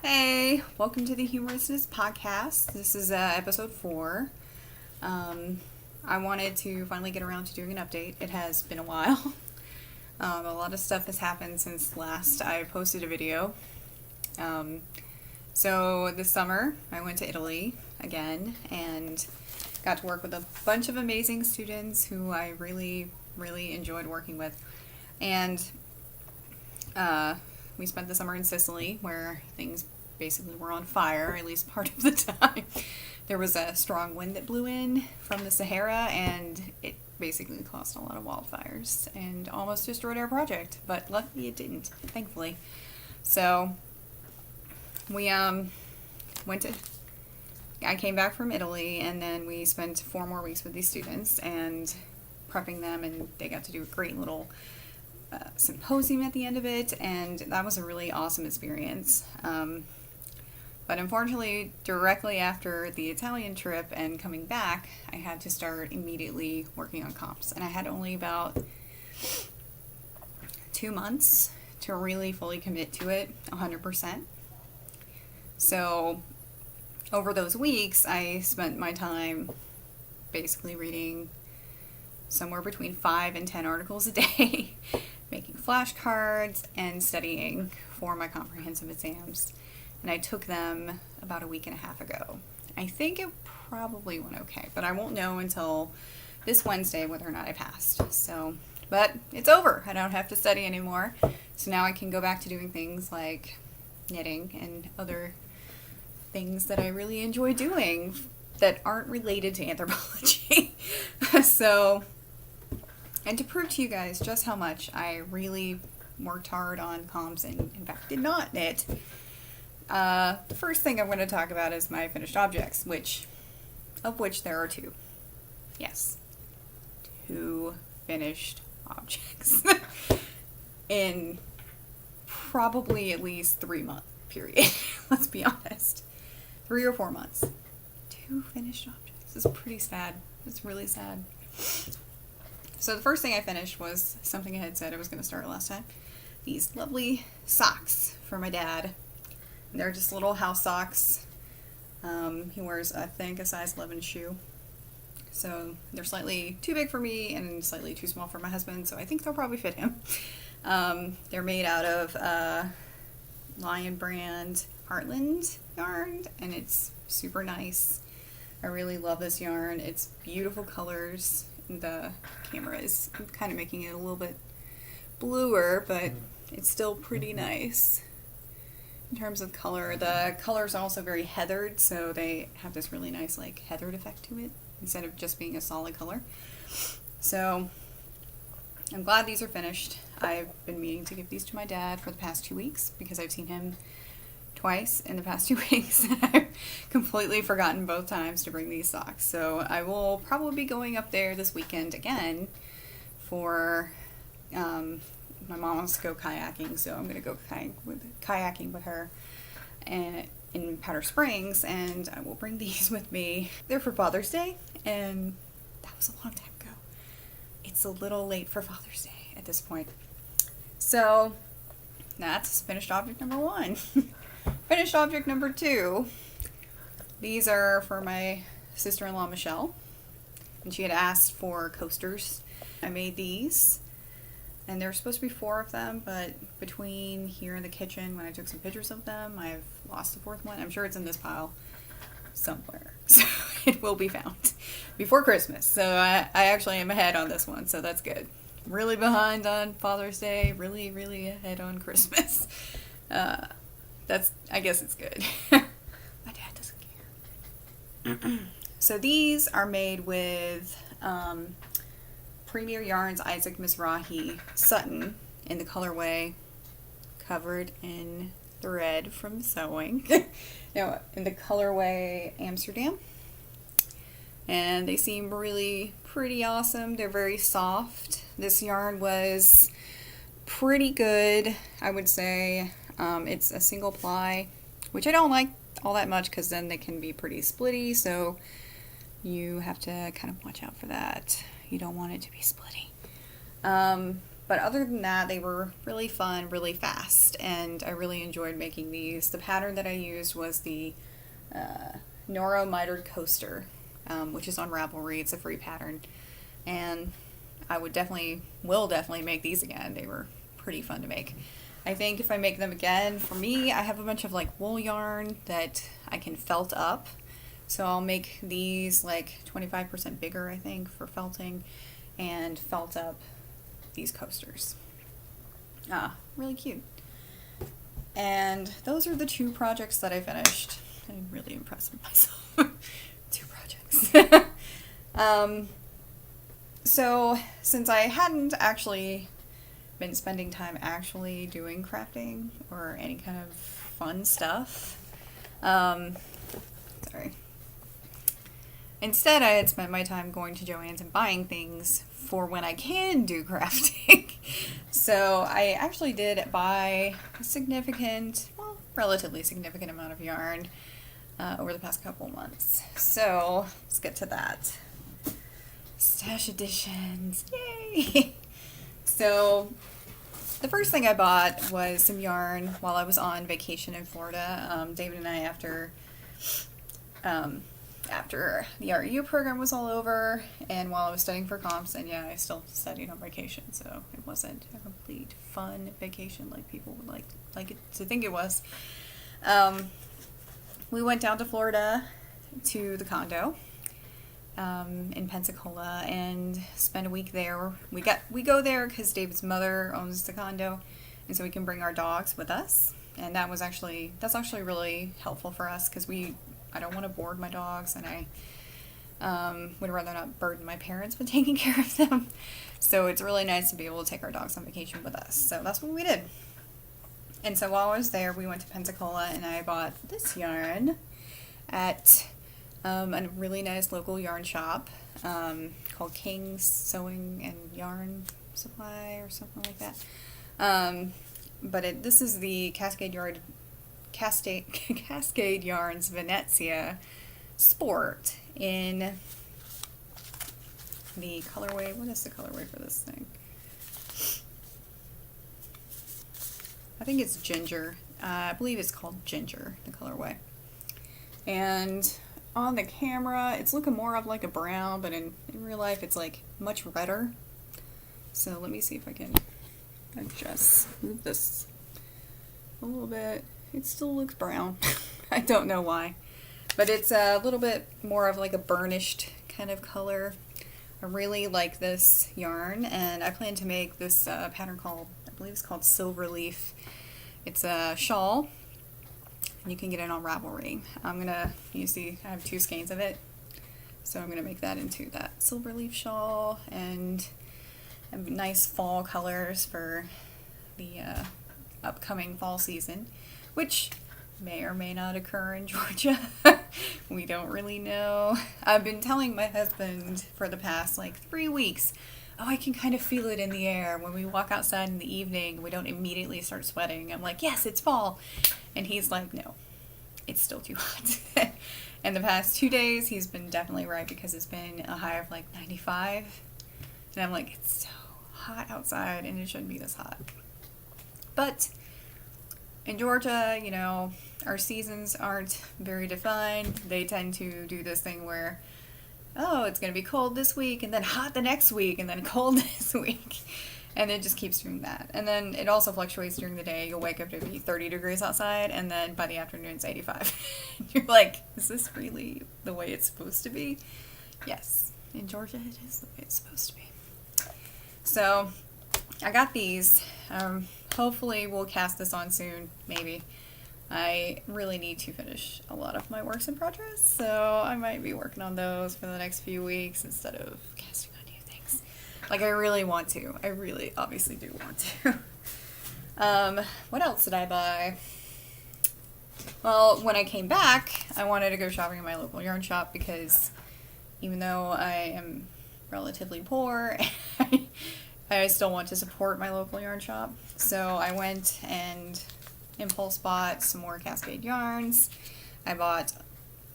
Hey, welcome to the Humerusknits podcast. This is episode 4. I wanted to finally get around to doing an update. It has been a while. A lot of stuff has happened since last I posted a video. So this summer I went to Italy again and got to work with a bunch of amazing students who I really enjoyed working with. And we spent the summer in Sicily, where things basically were on fire, at least part of the time. There was a strong wind that blew in from the Sahara, and it basically caused a lot of wildfires and almost destroyed our project, but luckily it didn't, thankfully. So we I came back from Italy, and then we spent 4 more weeks with these students and prepping them, and they got to do a great little symposium at the end of it, and that was a really awesome experience. But unfortunately, directly after the Italian trip and coming back, I had to start immediately working on comps, and I had only about 2 months to really fully commit to it 100%. So over those weeks, I spent my time basically reading somewhere between 5 and 10 articles a day, making flashcards, and studying for my comprehensive exams. And I took them about a week and a half ago. I think it probably went okay, but I won't know until this Wednesday whether or not I passed. But it's over. I don't have to study anymore. So now I can go back to doing things like knitting and other things that I really enjoy doing that aren't related to anthropology. And to prove to you guys just how much I really worked hard on comps and in fact did not knit, the first thing I'm going to talk about is my finished objects, of which there are 2. Yes, 2 finished objects in probably at least 3-month period. Let's be honest, 3 or 4 months. 2 finished objects. It's pretty sad. It's really sad. So the first thing I finished was something I had said I was going to start last time. These lovely socks for my dad. They're just little house socks. He wears, I think, a size 11 shoe. So they're slightly too big for me and slightly too small for my husband, so I think they'll probably fit him. They're made out of Lion brand Heartland yarn, and it's super nice. I really love this yarn. It's beautiful colors. The camera is kind of making it a little bit bluer, but it's still pretty nice. In terms of color, the colors are also very heathered, so they have this really nice like heathered effect to it instead of just being a solid color. So I'm glad these are finished. I've been meaning to give these to my dad for the past 2 weeks because I've seen him twice in the past 2 weeks. I've completely forgotten both times to bring these socks. So I will probably be going up there this weekend again for my mom wants to go kayaking, so I'm going to go kayaking with her in Powder Springs, and I will bring these with me. They're for Father's Day, and that was a long time ago. It's a little late for Father's Day at this point. So that's finished object number 1. Finished object number 2. These are for my sister-in-law Michelle, and she had asked for coasters. I made these, and there were supposed to be 4 of them, but between here and the kitchen, when I took some pictures of them, I've lost the 4th one. I'm sure it's in this pile somewhere, so it will be found before Christmas. So I actually am ahead on this one, so that's good. Really behind on Father's Day, really ahead on Christmas. I guess it's good. My dad doesn't care. So these are made with Premier Yarns Isaac Mizrahi Sutton in the colorway Covered in Thread from Sewing. No, in the colorway Amsterdam. And they seem really pretty awesome. They're very soft. This yarn was pretty good, I would say. It's a single ply, which I don't like all that much because then they can be pretty splitty, so you have to kind of watch out for that. You don't want it to be splitty. But other than that, they were really fun, really fast, and I really enjoyed making these. The pattern that I used was the Noro Mitered Coaster, which is on Ravelry. It's a free pattern, and I will definitely make these again. They were pretty fun to make. I think if I make them again, for me, I have a bunch of like wool yarn that I can felt up. So I'll make these like 25% bigger, I think, for felting, and felt up these coasters. Really cute. And those are the 2 projects that I finished. I'm really impressed with myself. 2 projects. So since I hadn't actually been spending time actually doing crafting or any kind of fun stuff, sorry. Instead, I had spent my time going to Joann's and buying things for when I can do crafting. So I actually did buy a significant, well, relatively significant amount of yarn over the past couple months. So let's get to that. Stash additions, yay! So the first thing I bought was some yarn while I was on vacation in Florida. David and I, after the REU program was all over, and while I was studying for comps, and yeah, I still studied on vacation, so it wasn't a complete fun vacation like people would like it to think it was. We went down to Florida to the condo in Pensacola and spent a week there. We go there because David's mother owns the condo, and so we can bring our dogs with us, and that's actually really helpful for us because I don't want to board my dogs, and I would rather not burden my parents with taking care of them. So it's really nice to be able to take our dogs on vacation with us. So that's what we did. And so while I was there, we went to Pensacola, and I bought this yarn at a really nice local yarn shop called King's Sewing and Yarn Supply or something like that. But this is the Cascade Yarns Venezia Sport in the colorway. What is the colorway for this thing? I think it's ginger. I believe it's called ginger, the colorway. And on the camera, it's looking more of like a brown, but in real life, it's like much redder. So let me see if I can move this a little bit. It still looks brown. I don't know why. But it's a little bit more of like a burnished kind of color. I really like this yarn, and I plan to make this pattern called, I believe it's called Silver Leaf. It's a shawl, and you can get it on Ravelry. You see I have 2 skeins of it, so I'm gonna make that into that Silver Leaf shawl, and have nice fall colors for the upcoming fall season, which may or may not occur in Georgia. We don't really know. I've been telling my husband for the past like 3 weeks, oh, I can kind of feel it in the air. When we walk outside in the evening, we don't immediately start sweating. I'm like, yes, it's fall. And he's like, no, it's still too hot. And the past 2 days, he's been definitely right, because it's been a high of like 95. And I'm like, it's so hot outside, and it shouldn't be this hot. But in Georgia, you know, our seasons aren't very defined. They tend to do this thing where, oh, it's going to be cold this week, and then hot the next week, and then cold this week. And it just keeps doing that. And then it also fluctuates during the day. You'll wake up to be 30 degrees outside, and then by the afternoon it's 85. You're like, is this really the way it's supposed to be? Yes, in Georgia it is the way it's supposed to be. So I got these. Hopefully we'll cast this on soon, maybe. I really need to finish a lot of my works in progress, so I might be working on those for the next few weeks instead of casting on new things. Like, I really want to. I really obviously do want to. What else did I buy? Well, when I came back, I wanted to go shopping in my local yarn shop, because even though I am relatively poor, I still want to support my local yarn shop. So I went and impulse bought some more Cascade yarns. I bought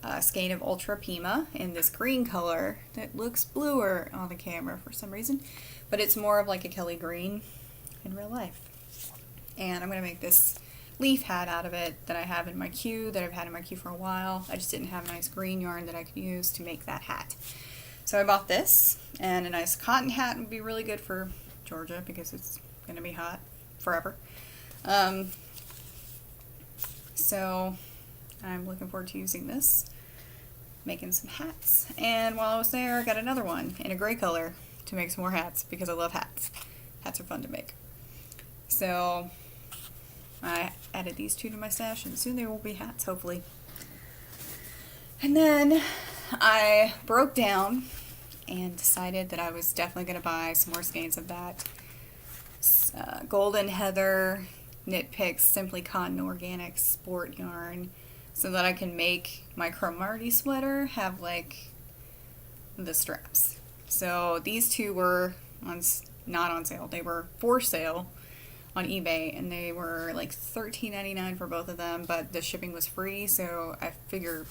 a skein of Ultra Pima in this green color that looks bluer on the camera for some reason, but it's more of like a Kelly green. in real life. And I'm going to make this leaf hat out of it that I have in my queue, that I've had in my queue for a while. I just didn't have nice green yarn that I could use to make that hat. So I bought this, and a nice cotton hat would be really good for Georgia because it's going to be hot forever. So I'm looking forward to using this, making some hats. And while I was there, I got another one in a gray color to make some more hats because I love hats. Hats are fun to make. So I added these two to my stash, and soon they will be hats, hopefully. And then I broke down and decided that I was definitely going to buy some more skeins of that Golden Heather Knit Picks Simply Cotton Organic Sport yarn, so that I can make my Cromartie sweater have like the straps. So these two were not on sale. They were for sale on eBay, and they were like $13.99 for both of them, but the shipping was free, so I figure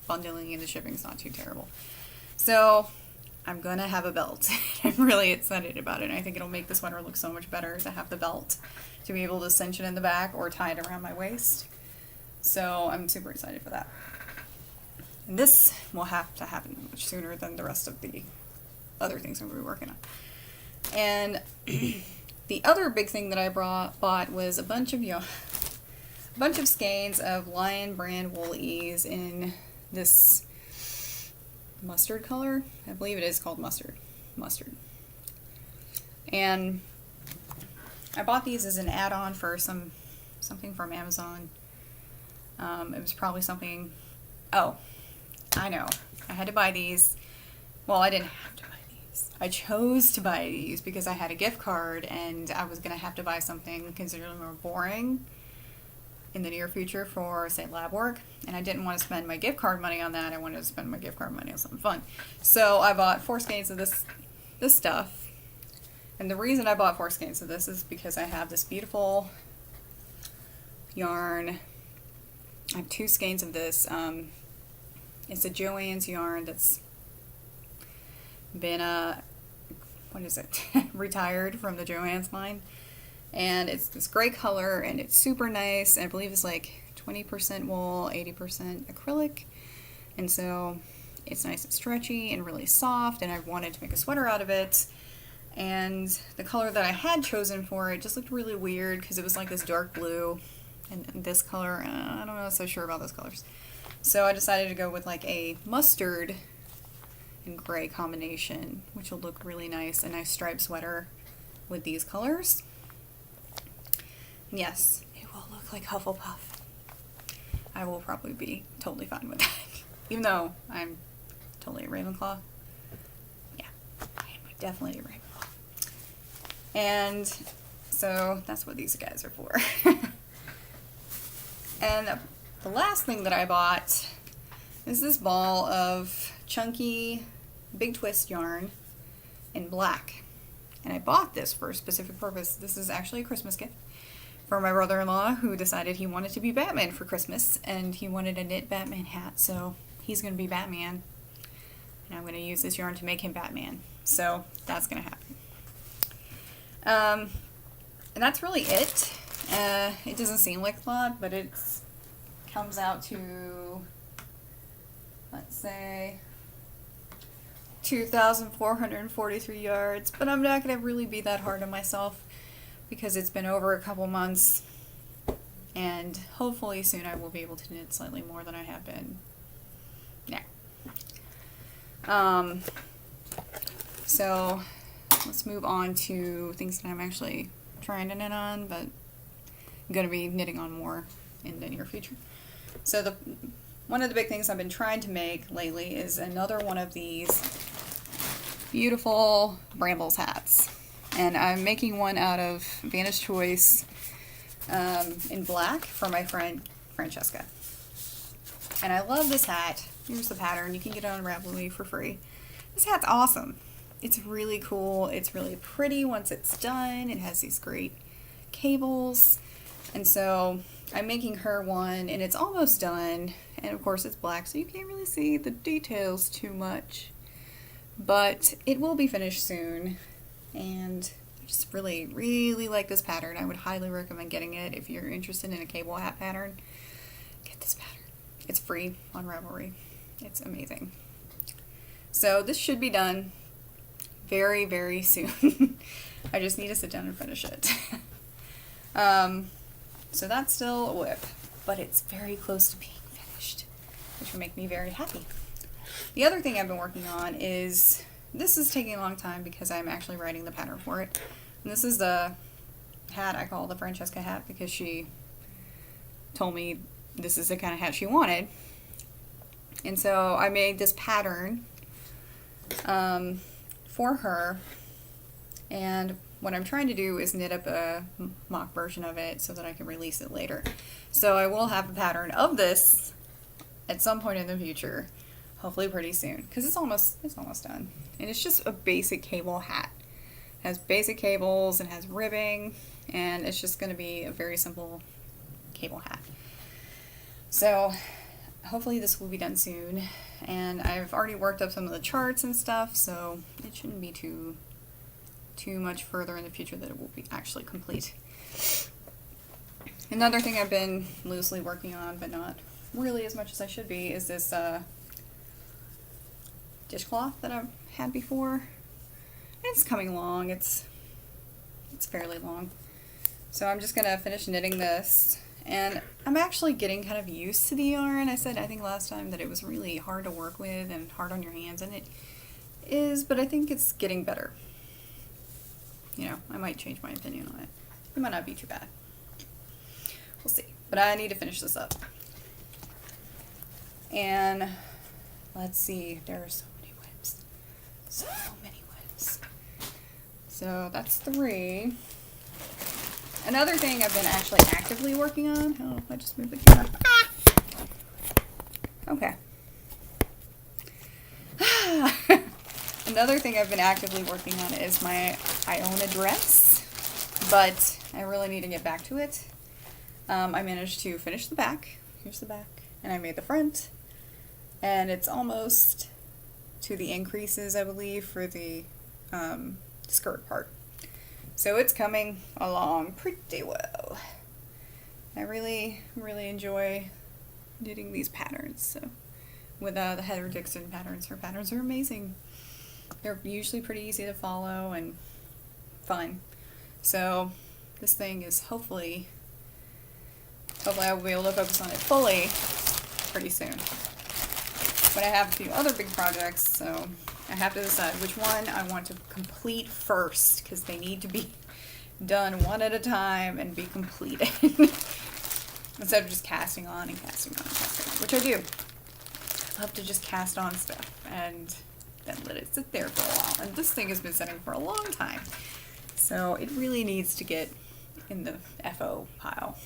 bundling in the shipping is not too terrible. So I'm gonna have a belt. I'm really excited about it. I think it'll make the sweater look so much better to have the belt, to be able to cinch it in the back or tie it around my waist. So I'm super excited for that. And this will have to happen much sooner than the rest of the other things I'm going to be working on. And the other big thing that I bought was a bunch of skeins of Lion brand woolies in this mustard color. I believe it is called mustard. And I bought these as an add-on for something from Amazon. It was probably something. Oh, I know. I had to buy these. Well, I didn't have to buy these. I chose to buy these because I had a gift card and I was going to have to buy something considerably more boring in the near future for, say, lab work. And I didn't want to spend my gift card money on that. I wanted to spend my gift card money on something fun. So I bought 4 skeins of this stuff. And the reason I bought 4 skeins of this is because I have this beautiful yarn. I have 2 skeins of this. It's a Joann's yarn that's been, retired from the Joann's line. And it's this gray color, and it's super nice. I believe it's like 20% wool, 80% acrylic. And so it's nice and stretchy and really soft, and I wanted to make a sweater out of it. And the color that I had chosen for it just looked really weird because it was like this dark blue. And this color, I don't know so sure about those colors. So I decided to go with like a mustard and gray combination, which will look really nice. A nice striped sweater with these colors. And yes, it will look like Hufflepuff. I will probably be totally fine with that. Even though I'm totally a Ravenclaw. Yeah, I am definitely a Ravenclaw. And so that's what these guys are for. And the last thing that I bought is this ball of chunky big twist yarn in black. And I bought this for a specific purpose. This is actually a Christmas gift for my brother-in-law, who decided he wanted to be Batman for Christmas, and he wanted a knit Batman hat, so he's going to be Batman. And I'm going to use this yarn to make him Batman. So that's going to happen. And that's really it. It doesn't seem like a lot, but it comes out to, let's say, 2,443 yards. But I'm not going to really be that hard on myself because it's been over a couple months, and hopefully soon I will be able to knit slightly more than I have been. Yeah. So let's move on to things that I'm actually trying to knit on, but I'm going to be knitting on more in the near future. So one of the big things I've been trying to make lately is another one of these beautiful Brambles hats. And I'm making one out of Vantage Choice in black for my friend Francesca. And I love this hat. Here's the pattern. You can get it on Ravelry for free. This hat's awesome. It's really cool. It's really pretty once it's done. It has these great cables. And so I'm making her one, and it's almost done. And of course it's black, so you can't really see the details too much. But it will be finished soon. And I just really, really like this pattern. I would highly recommend getting it if you're interested in a cable hat pattern. Get this pattern. It's free on Ravelry. It's amazing. So this should be done very, very soon. I just need to sit down and finish it. So that's still a whip, but it's very close to being finished, which will make me very happy. The other thing I've been working on is, this is taking a long time because I'm actually writing the pattern for it. And this is the hat I call the Francesca hat because she told me this is the kind of hat she wanted. And so I made this pattern for her, and what I'm trying to do is knit up a mock version of it so that I can release it later. So I will have a pattern of this at some point in the future, hopefully pretty soon, because it's almost done. And it's just a basic cable hat. It has basic cables and has ribbing, and it's just going to be a very simple cable hat. So hopefully this will be done soon, and I've already worked up some of the charts and stuff, so it shouldn't be too much further in the future that it will be actually complete. Another thing I've been loosely working on, but not really as much as I should be, is this dishcloth that I've had before. It's coming along. It's fairly long. So I'm just gonna finish knitting this, and I'm actually getting kind of used to the yarn. I said, I think last time, that it was really hard to work with and hard on your hands, and it is, but I think it's getting better. You know, I might change my opinion on it. It might not be too bad. We'll see. But I need to finish this up. And let's see, there are so many whips. So many whips. So that's 3. Another thing I've been actually actively working on. Oh, I just moved the camera. Okay. Another thing I've been actively working on is my Iona dress, but I really need to get back to it. I managed to finish the back. Here's the back. And I made the front. And it's almost to the increases, I believe, for the skirt part. So it's coming along pretty well. I really, really enjoy knitting these patterns. So with the Heather Dixon patterns, her patterns are amazing. They're usually pretty easy to follow and fun. So this thing is hopefully I will be able to focus on it fully pretty soon. But I have a few other big projects, so I have to decide which one I want to complete first, because they need to be done one at a time and be completed. Instead of just casting on and casting on and casting on, which I do. I love to just cast on stuff and then let it sit there for a while. And this thing has been sitting for a long time. So it really needs to get in the FO pile.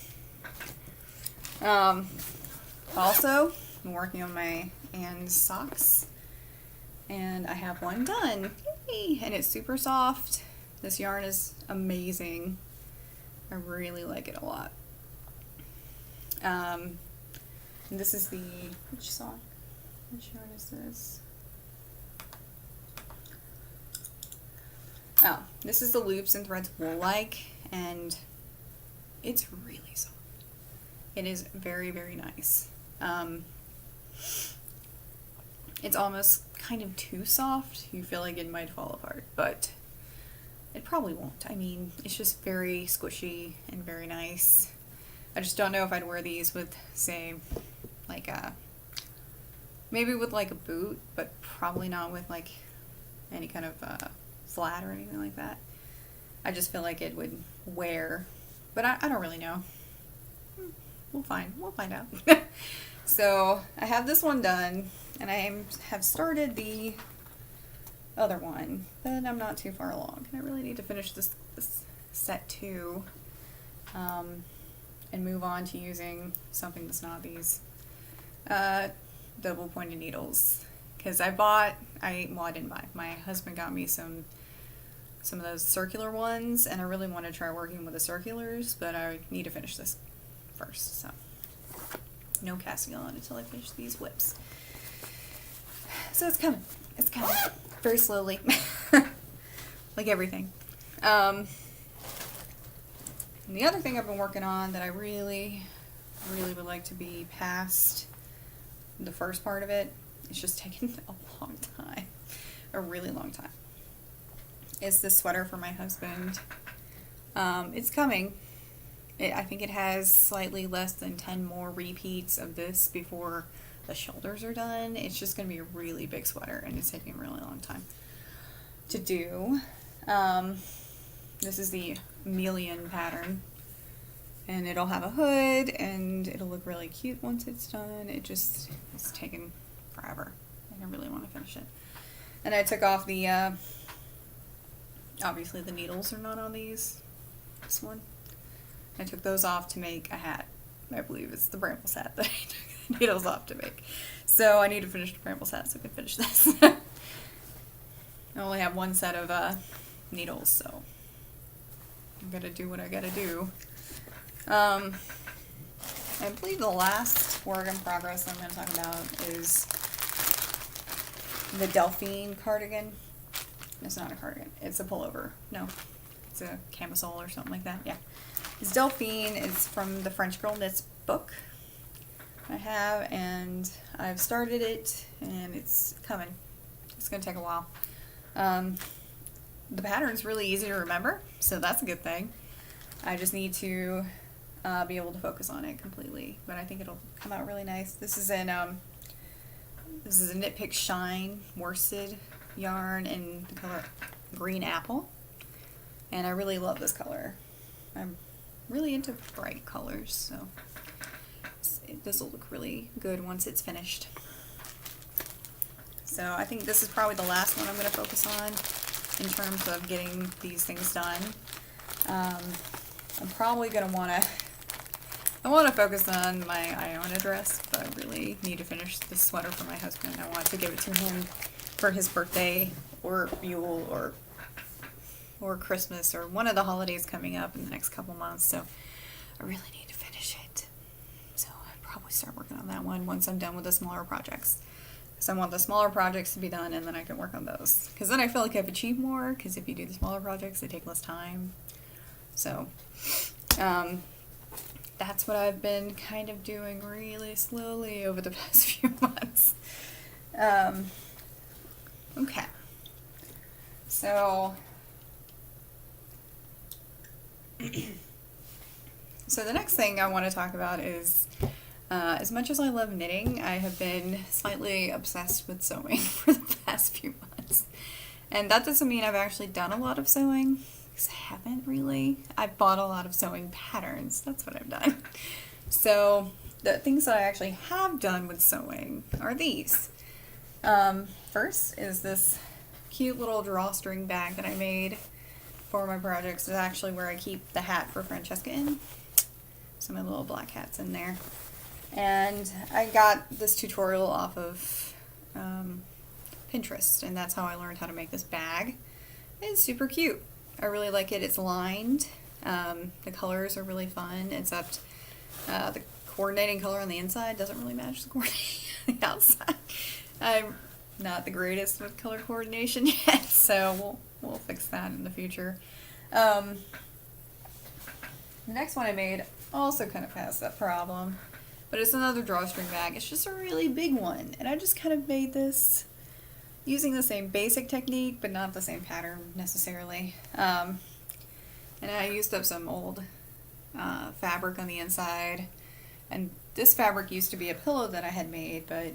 Also, I'm working on my Anne's socks. And I have one done. Yay! And it's super soft. This yarn is amazing. I really like it a lot. And this is the, which sock? Which yarn is this? Oh, this is the Loops and Threads Wool-like, and it's really soft. It is very, very nice. It's almost kind of too soft. You feel like it might fall apart, but it probably won't. I mean, it's just very squishy and very nice. I just don't know if I'd wear these with, say, like maybe with like a boot, but probably not with like any kind of flat or anything like that. I just feel like it would wear, but I don't really know. We'll find out. So I have this one done, and I have started the other one, but I'm not too far along. And I really need to finish this set too, and move on to using something that's not these double pointed needles. Because I didn't buy. My husband got me some of those circular ones, and I really want to try working with the circulars, but I need to finish this first, so no casting on until I finish these whips. So it's coming very slowly, like everything. And the other thing I've been working on that I really would like to be past the first part of it, it's just taken a long time, a really long time, is this sweater for my husband. It's coming. I think it has slightly less than 10 more repeats of this before the shoulders are done. It's just going to be a really big sweater, and it's taking a really long time to do. This is the chameleon pattern, and it'll have a hood, and it'll look really cute once it's done. It's taken forever, and I really want to finish it. And I took off the, obviously the needles are not on this one. I took those off to make a hat. I believe it's the Brambles hat that I took the needles off to make. So I need to finish the Brambles hat so I can finish this. I only have one set of needles, so I'm gonna do what I gotta do. I believe the last work in progress I'm gonna talk about is the Delphine cardigan. It's not a cardigan, it's a pullover. No, it's a camisole or something like that. Yeah. It's Delphine. It's from the French Girl Knits book I have, and I've started it, and it's coming. It's going to take a while. The pattern's really easy to remember, so that's a good thing. I just need to be able to focus on it completely, but I think it'll come out really nice. This is a Knit Pick Shine worsted yarn in the color Green Apple, and I really love this color. I'm really into bright colors, so this will look really good once it's finished. So I think this is probably the last one I'm going to focus on in terms of getting these things done. I'm probably going to want to focus on my Iona dress, but I really need to finish this sweater for my husband. I want to give it to him for his birthday or Yule or Christmas or one of the holidays coming up in the next couple months, so I really need to finish it. So I'll probably start working on that one once I'm done with the smaller projects. So I want the smaller projects to be done, and then I can work on those. Because then I feel like I've achieved more, because if you do the smaller projects, they take less time. So that's what I've been kind of doing really slowly over the past few months. Okay. So the next thing I want to talk about is, as much as I love knitting, I have been slightly obsessed with sewing for the past few months. And that doesn't mean I've actually done a lot of sewing, because I haven't really. I've bought a lot of sewing patterns. That's what I've done. So the things that I actually have done with sewing are these. First is this cute little drawstring bag that I made for my projects. Is actually where I keep the hat for Francesca in. So my little black hat's in there. And I got this tutorial off of Pinterest, and that's how I learned how to make this bag. It's super cute. I really like it. It's lined. The colors are really fun, except the coordinating color on the inside doesn't really match the coordinating on the outside. I'm not the greatest with color coordination yet, so we'll fix that in the future. The next one I made also kind of has that problem, but it's another drawstring bag. It's just a really big one, and I just kind of made this using the same basic technique, but not the same pattern necessarily. And I used up some old fabric on the inside, and this fabric used to be a pillow that I had made, but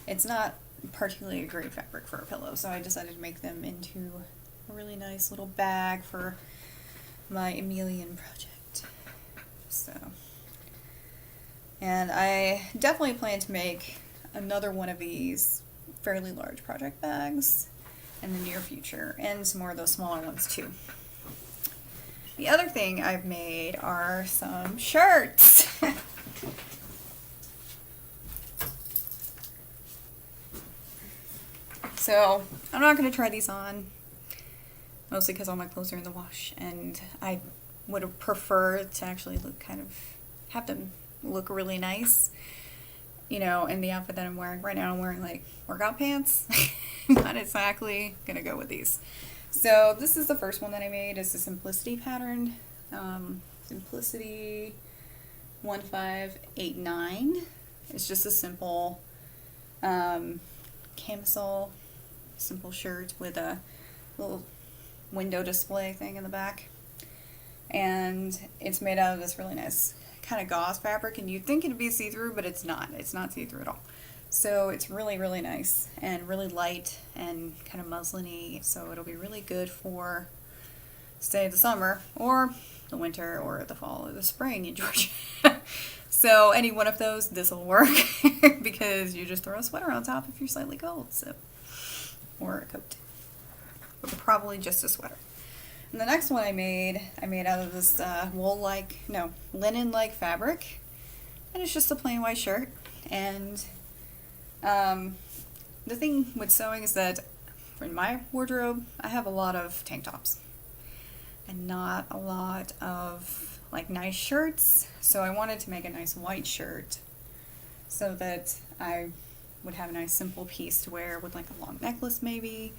it's not particularly a great fabric for a pillow, so I decided to make them into a really nice little bag for my chameleon project. So, and I definitely plan to make another one of these fairly large project bags in the near future, and some more of those smaller ones too. The other thing I've made are some shirts. So I'm not going to try these on, mostly because all my clothes are in the wash, and I would have preferred to actually have them look really nice, you know, in the outfit that I'm wearing. Right now I'm wearing like workout pants, not exactly going to go with these. So this is the first one that I made. It's a Simplicity pattern. Simplicity 1589. It's just a simple camisole, simple shirt with a little window display thing in the back. And it's made out of this really nice kind of gauze fabric, and you'd think it'd be see-through, but it's not. It's not see-through at all. So it's really, really nice and really light and kind of muslin-y, so it'll be really good for, say, the summer or the winter or the fall or the spring in Georgia. So any one of those, this will work because you just throw a sweater on top if you're slightly cold, so, or a coat, but probably just a sweater. And the next one I made out of this linen-like fabric, and it's just a plain white shirt. And the thing with sewing is that in my wardrobe, I have a lot of tank tops and not a lot of like nice shirts. So I wanted to make a nice white shirt so that I would have a nice simple piece to wear with like a long necklace maybe.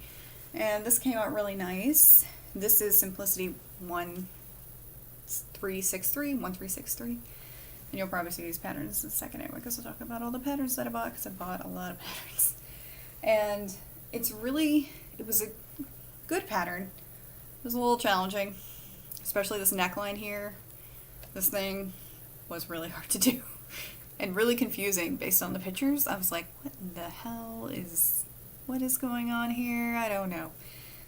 And this came out really nice. This is Simplicity 1363. And you'll probably see these patterns in a second anyway, because I'll talk about all the patterns that I bought, because I bought a lot of patterns. And it was a good pattern. It was a little challenging, especially this neckline here. This thing was really hard to do and really confusing based on the pictures. I was like, what the hell what is going on here? I don't know.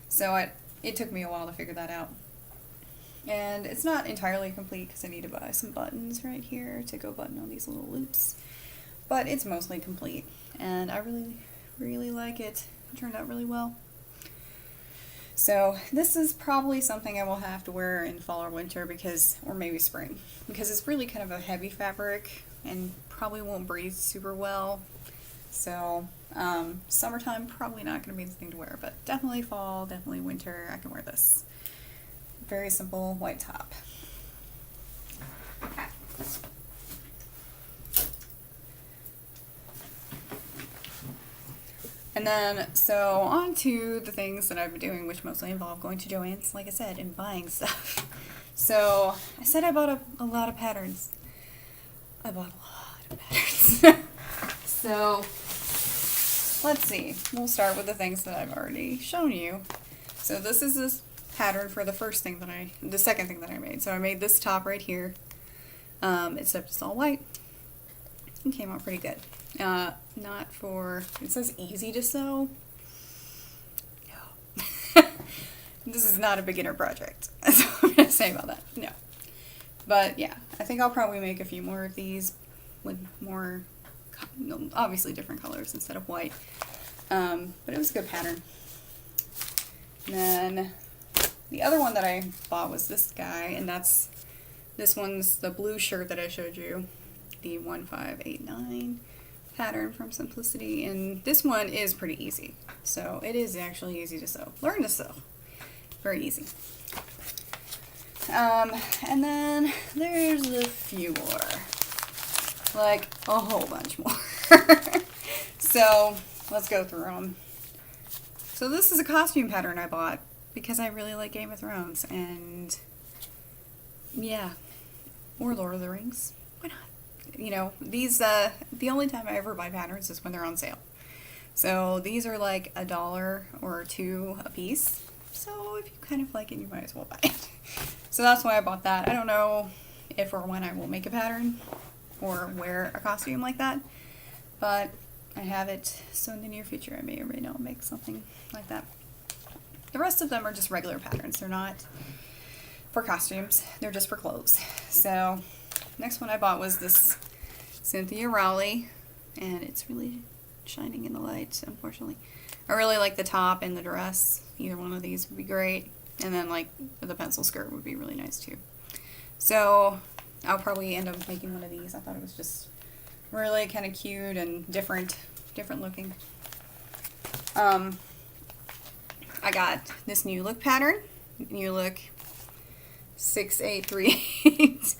So it took me a while to figure that out. And it's not entirely complete because I need to buy some buttons right here to go button on these little loops. But it's mostly complete, and I really, really like it. It turned out really well. So this is probably something I will have to wear in fall or winter or maybe spring, because it's really kind of a heavy fabric and probably won't breathe super well. So summertime, probably not going to be the thing to wear, but definitely fall, definitely winter, I can wear this. Very simple white top. Okay. And then, so on to the things that I've been doing, which mostly involve going to Joann's, like I said, and buying stuff. So I said I bought a lot of patterns. I bought a lot of patterns. So let's see. We'll start with the things that I've already shown you. So this is this pattern for the second thing that I made. So I made this top right here, except it's all white. It came out pretty good. It says easy to sew. No. This is not a beginner project. That's what I'm going to say about that. No. But yeah, I think I'll probably make a few more of these with more, obviously different colors instead of white. But it was a good pattern. And then the other one that I bought was this guy, and this one's the blue shirt that I showed you, the 1589 pattern from Simplicity, and this one is pretty easy. So it is actually easy to sew. Learn to sew. Very easy. And then there's a few more, like a whole bunch more. So let's go through them. So this is a costume pattern I bought because I really like Game of Thrones, and yeah, or Lord of the Rings. Why not? You know, these, the only time I ever buy patterns is when they're on sale. So these are like $1 or $2 a piece. So if you kind of like it, you might as well buy it. So that's why I bought that. I don't know if or when I will make a pattern or wear a costume like that, but I have it, so in the near future I may or may not make something like that. The rest of them are just regular patterns. They're not for costumes. They're just for clothes. So next one I bought was this Cynthia Rowley, and it's really shining in the light, unfortunately. I really like the top and the dress. Either one of these would be great. And then like the pencil skirt would be really nice too. So I'll probably end up making one of these. I thought it was just really kind of cute and different looking. I got this New Look pattern, New Look 6838,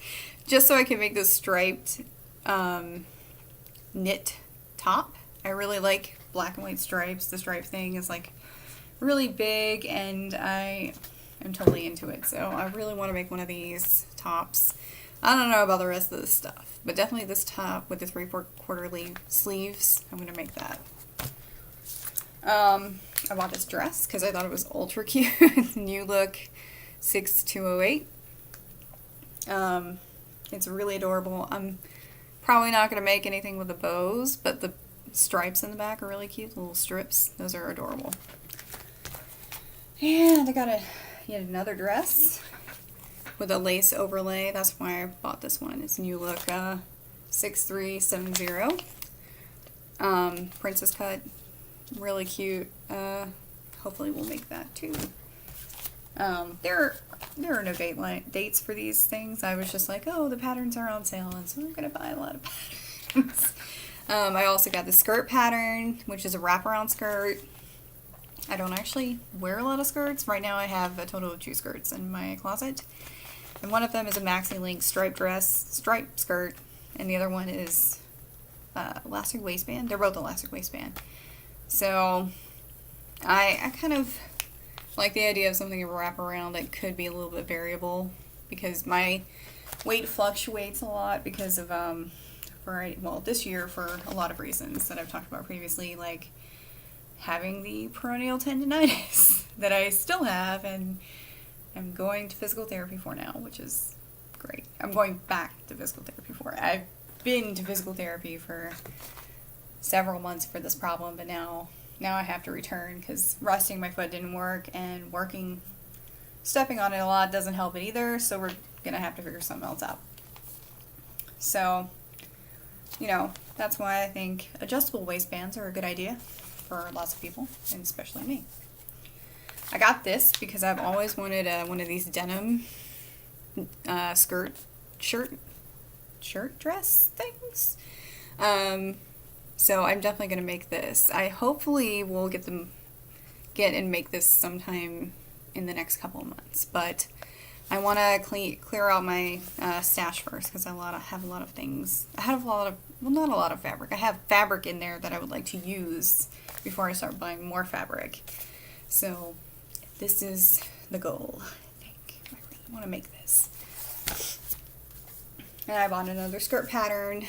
just so I can make this striped knit top. I really like black and white stripes. The stripe thing is like really big, and I am totally into it. So I really want to make one of these tops. I don't know about the rest of this stuff, but definitely this top with the 3/4 sleeves, I'm going to make that. I bought this dress because I thought it was ultra cute. New Look 6208. It's really adorable. I'm probably not going to make anything with the bows, but the stripes in the back are really cute. The little strips. Those are adorable. And I got yet another dress with a lace overlay. That's why I bought this one. It's New Look 6370. Princess cut. Really cute. Hopefully we'll make that too. There are no dates for these things. I was just like, oh, the patterns are on sale, and so I'm gonna buy a lot of patterns. I also got the skirt pattern, which is a wraparound skirt. I don't actually wear a lot of skirts. Right now I have a total of 2 skirts in my closet. And one of them is a maxi length striped skirt, and the other one is elastic waistband. They're both elastic waistband. So I kind of like the idea of something to wrap around that could be a little bit variable, because my weight fluctuates a lot because of this year for a lot of reasons that I've talked about previously, like having the peroneal tendonitis that I still have, and I'm going to physical therapy for now, which is great. I'm going back to physical therapy for it. I've been to physical therapy for several months for this problem, but now I have to return because resting my foot didn't work, and stepping on it a lot doesn't help it either, so we're gonna have to figure something else out. So, that's why I think adjustable waistbands are a good idea for lots of people, and especially me. I got this because I've always wanted one of these denim shirt dress things. So I'm definitely going to make this. I hopefully will get and make this sometime in the next couple of months, but I want to clear out my stash first, because I have a lot of things. I have not a lot of fabric. I have fabric in there that I would like to use before I start buying more fabric. So this is the goal, I think. I really want to make this. And I bought another skirt pattern.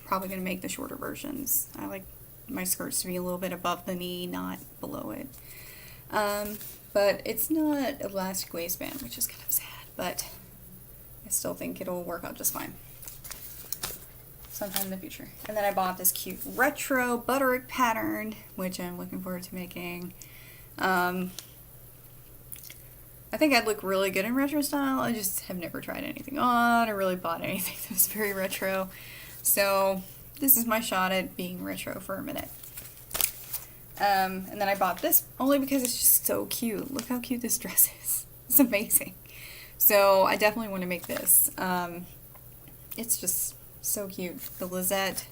Probably going to make the shorter versions. I like my skirts to be a little bit above the knee, not below it. But it's not elastic waistband, which is kind of sad, but I still think it'll work out just fine sometime in the future. And then I bought this cute retro butterick pattern, which I'm looking forward to making. I think I'd look really good in retro style. I just have never tried anything on or really bought anything that was very retro. So this is my shot at being retro for a minute. And then I bought this only because it's just so cute. Look how cute this dress is. It's amazing. So I definitely want to make this. It's just so cute. The Lizette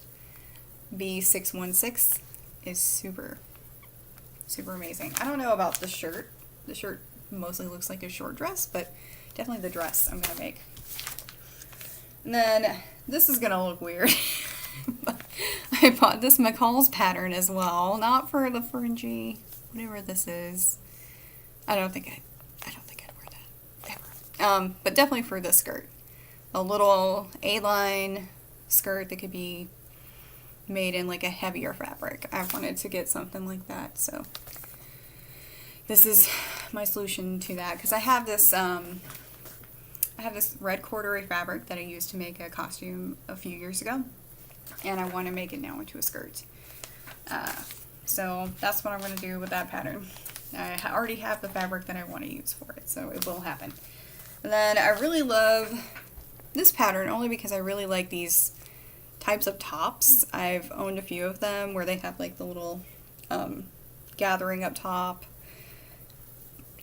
B616 is super, super amazing. I don't know about the shirt. The shirt mostly looks like a short dress, but definitely the dress I'm going to make. And then this is going to look weird. I bought this McCall's pattern as well, not for the fringy, whatever this is. I don't think I'd wear that ever. But definitely for this skirt, a little A-line skirt that could be made in like a heavier fabric. I wanted to get something like that, so this is my solution to that, because I have this red corduroy fabric that I used to make a costume a few years ago, and I want to make it now into a skirt. So that's what I'm going to do with that pattern. I already have the fabric that I want to use for it, so it will happen. And then I really love this pattern only because I really like these types of tops. I've owned a few of them where they have like the little gathering up top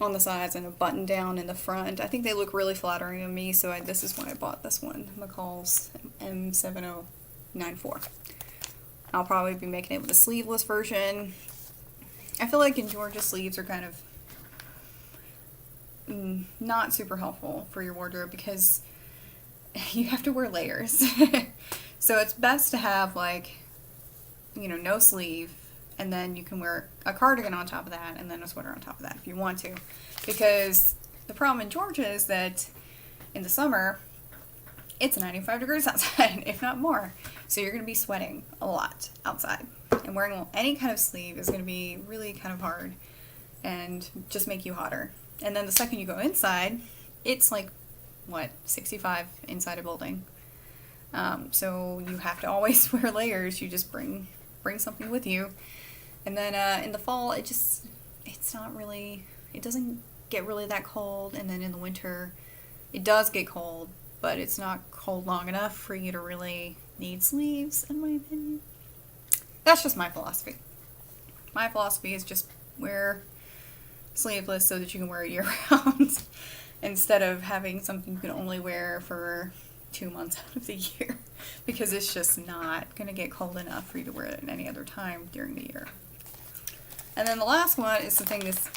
on the sides and a button down in the front. I think they look really flattering on me, so this is why I bought this one, McCall's M7094. I'll probably be making it with a sleeveless version. I feel like in Georgia, sleeves are kind of not super helpful for your wardrobe because you have to wear layers. So it's best to have like, no sleeve and then you can wear a cardigan on top of that, and then a sweater on top of that if you want to. Because the problem in Georgia is that in the summer, it's 95 degrees outside, if not more. So you're going to be sweating a lot outside. And wearing any kind of sleeve is going to be really kind of hard and just make you hotter. And then the second you go inside, it's like, what, 65 inside a building. So you have to always wear layers. You just bring something with you. And then in the fall, it's not really, it doesn't get really that cold. And then in the winter, it does get cold, but it's not cold long enough for you to really need sleeves, in my opinion. That's just my philosophy. My philosophy is just wear sleeveless so that you can wear it year-round instead of having something you can only wear for 2 months out of the year, because it's just not going to get cold enough for you to wear it at any other time during the year. And then the last one is something this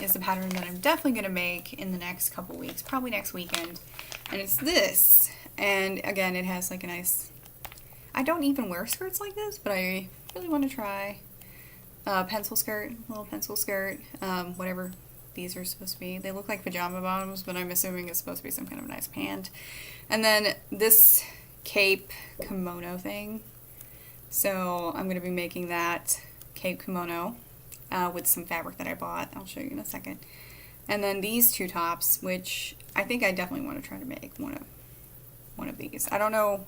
is the pattern that I'm definitely going to make in the next couple weeks, probably next weekend, and it's this. And again, it has like a nice, I don't even wear skirts like this, but I really want to try pencil skirt, little pencil skirt, whatever these are supposed to be. They look like pajama bottoms, but I'm assuming it's supposed to be some kind of nice pant. And then this cape kimono thing. So I'm going to be making that cape kimono with some fabric that I bought. I'll show you in a second. And then these two tops, which I think I definitely want to try to make one of these. I don't know.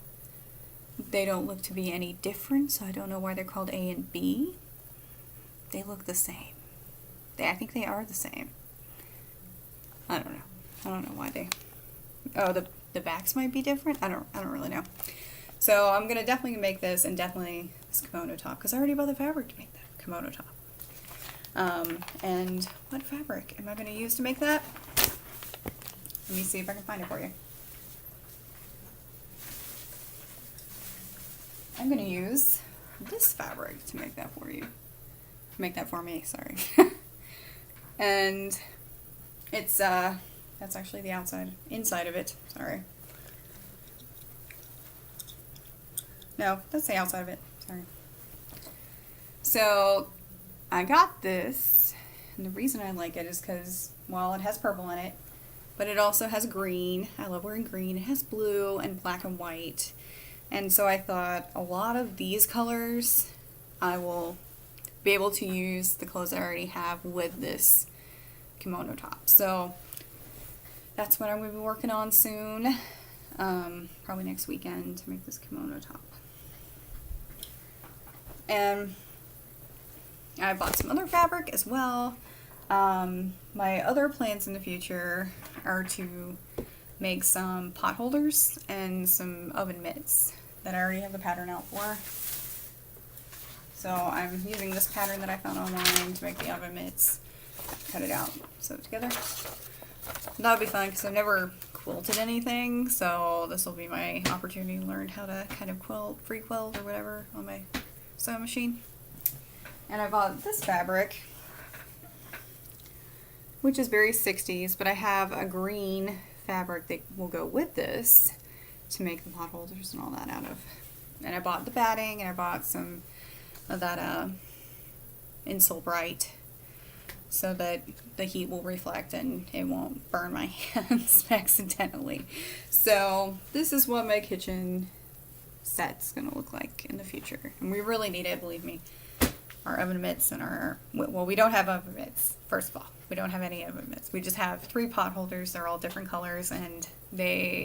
They don't look to be any different, so I don't know why they're called A and B. They look the same. I think they are the same. I don't know. I don't know why they. Oh, the backs might be different. I don't really know. So I'm gonna definitely make this, and definitely this kimono top, because I already bought the fabric to make that kimono top. And what fabric am I gonna use to make that? Let me see if I can find it for you. I'm gonna use this fabric to make that for you. Make that for me, sorry. And it's that's actually the inside of it, sorry. No, that's the outside of it, sorry. So I got this, and the reason I like it is because, well, it has purple in it, but it also has green. I love wearing green. It has blue and black and white. And so I thought a lot of these colors I will be able to use the clothes I already have with this kimono top. So that's what I'm going to be working on soon, probably next weekend, to make this kimono top. And I bought some other fabric as well. My other plans in the future are to make some pot holders and some oven mitts that I already have the pattern out for. So I'm using this pattern that I found online to make the oven mitts, cut it out, sew it together. That'll be fun because I've never quilted anything, so this will be my opportunity to learn how to kind of quilt, free quilt or whatever on my sewing machine. And I bought this fabric, which is very 60s, but I have a green fabric that will go with this to make the pot holders and all that out of. And I bought the batting, and I bought some of that Insole Bright so that the heat will reflect and it won't burn my hands accidentally. So this is what my kitchen set's gonna look like in the future, and we really need it, believe me. Our oven mitts and well, we don't have oven mitts, first of all. We don't have any oven mitts. We just have 3 pot holders. They're all different colors, and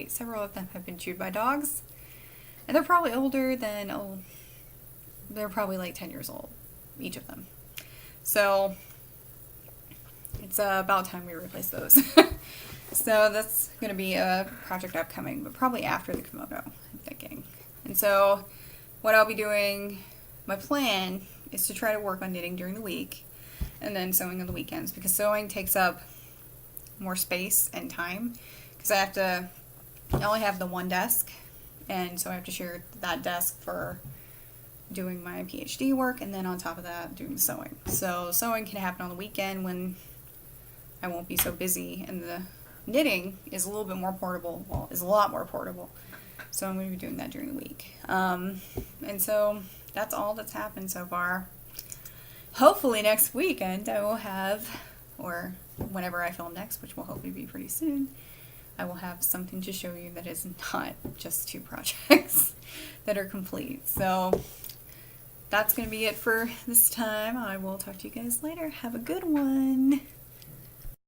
several of them have been chewed by dogs. And they're probably older than, they're probably like 10 years old, each of them. So it's about time we replace those. So that's going to be a project upcoming, but probably after the kimono, I'm thinking. And so what I'll be doing, my plan is to try to work on knitting during the week and then sewing on the weekends, because sewing takes up more space and time, because I only have the one desk, and so I have to share that desk for doing my PhD work, and then on top of that doing the sewing. So sewing can happen on the weekend when I won't be so busy, and the knitting is a little bit more portable, well, is a lot more portable, so I'm going to be doing that during the week. And so that's all that's happened so far. hopefully next weekend I will have, or whenever I film next, which will hopefully be pretty soon, I will have something to show you that is not just 2 projects that are complete. So that's going to be it for this time. I will talk to you guys later. Have a good one.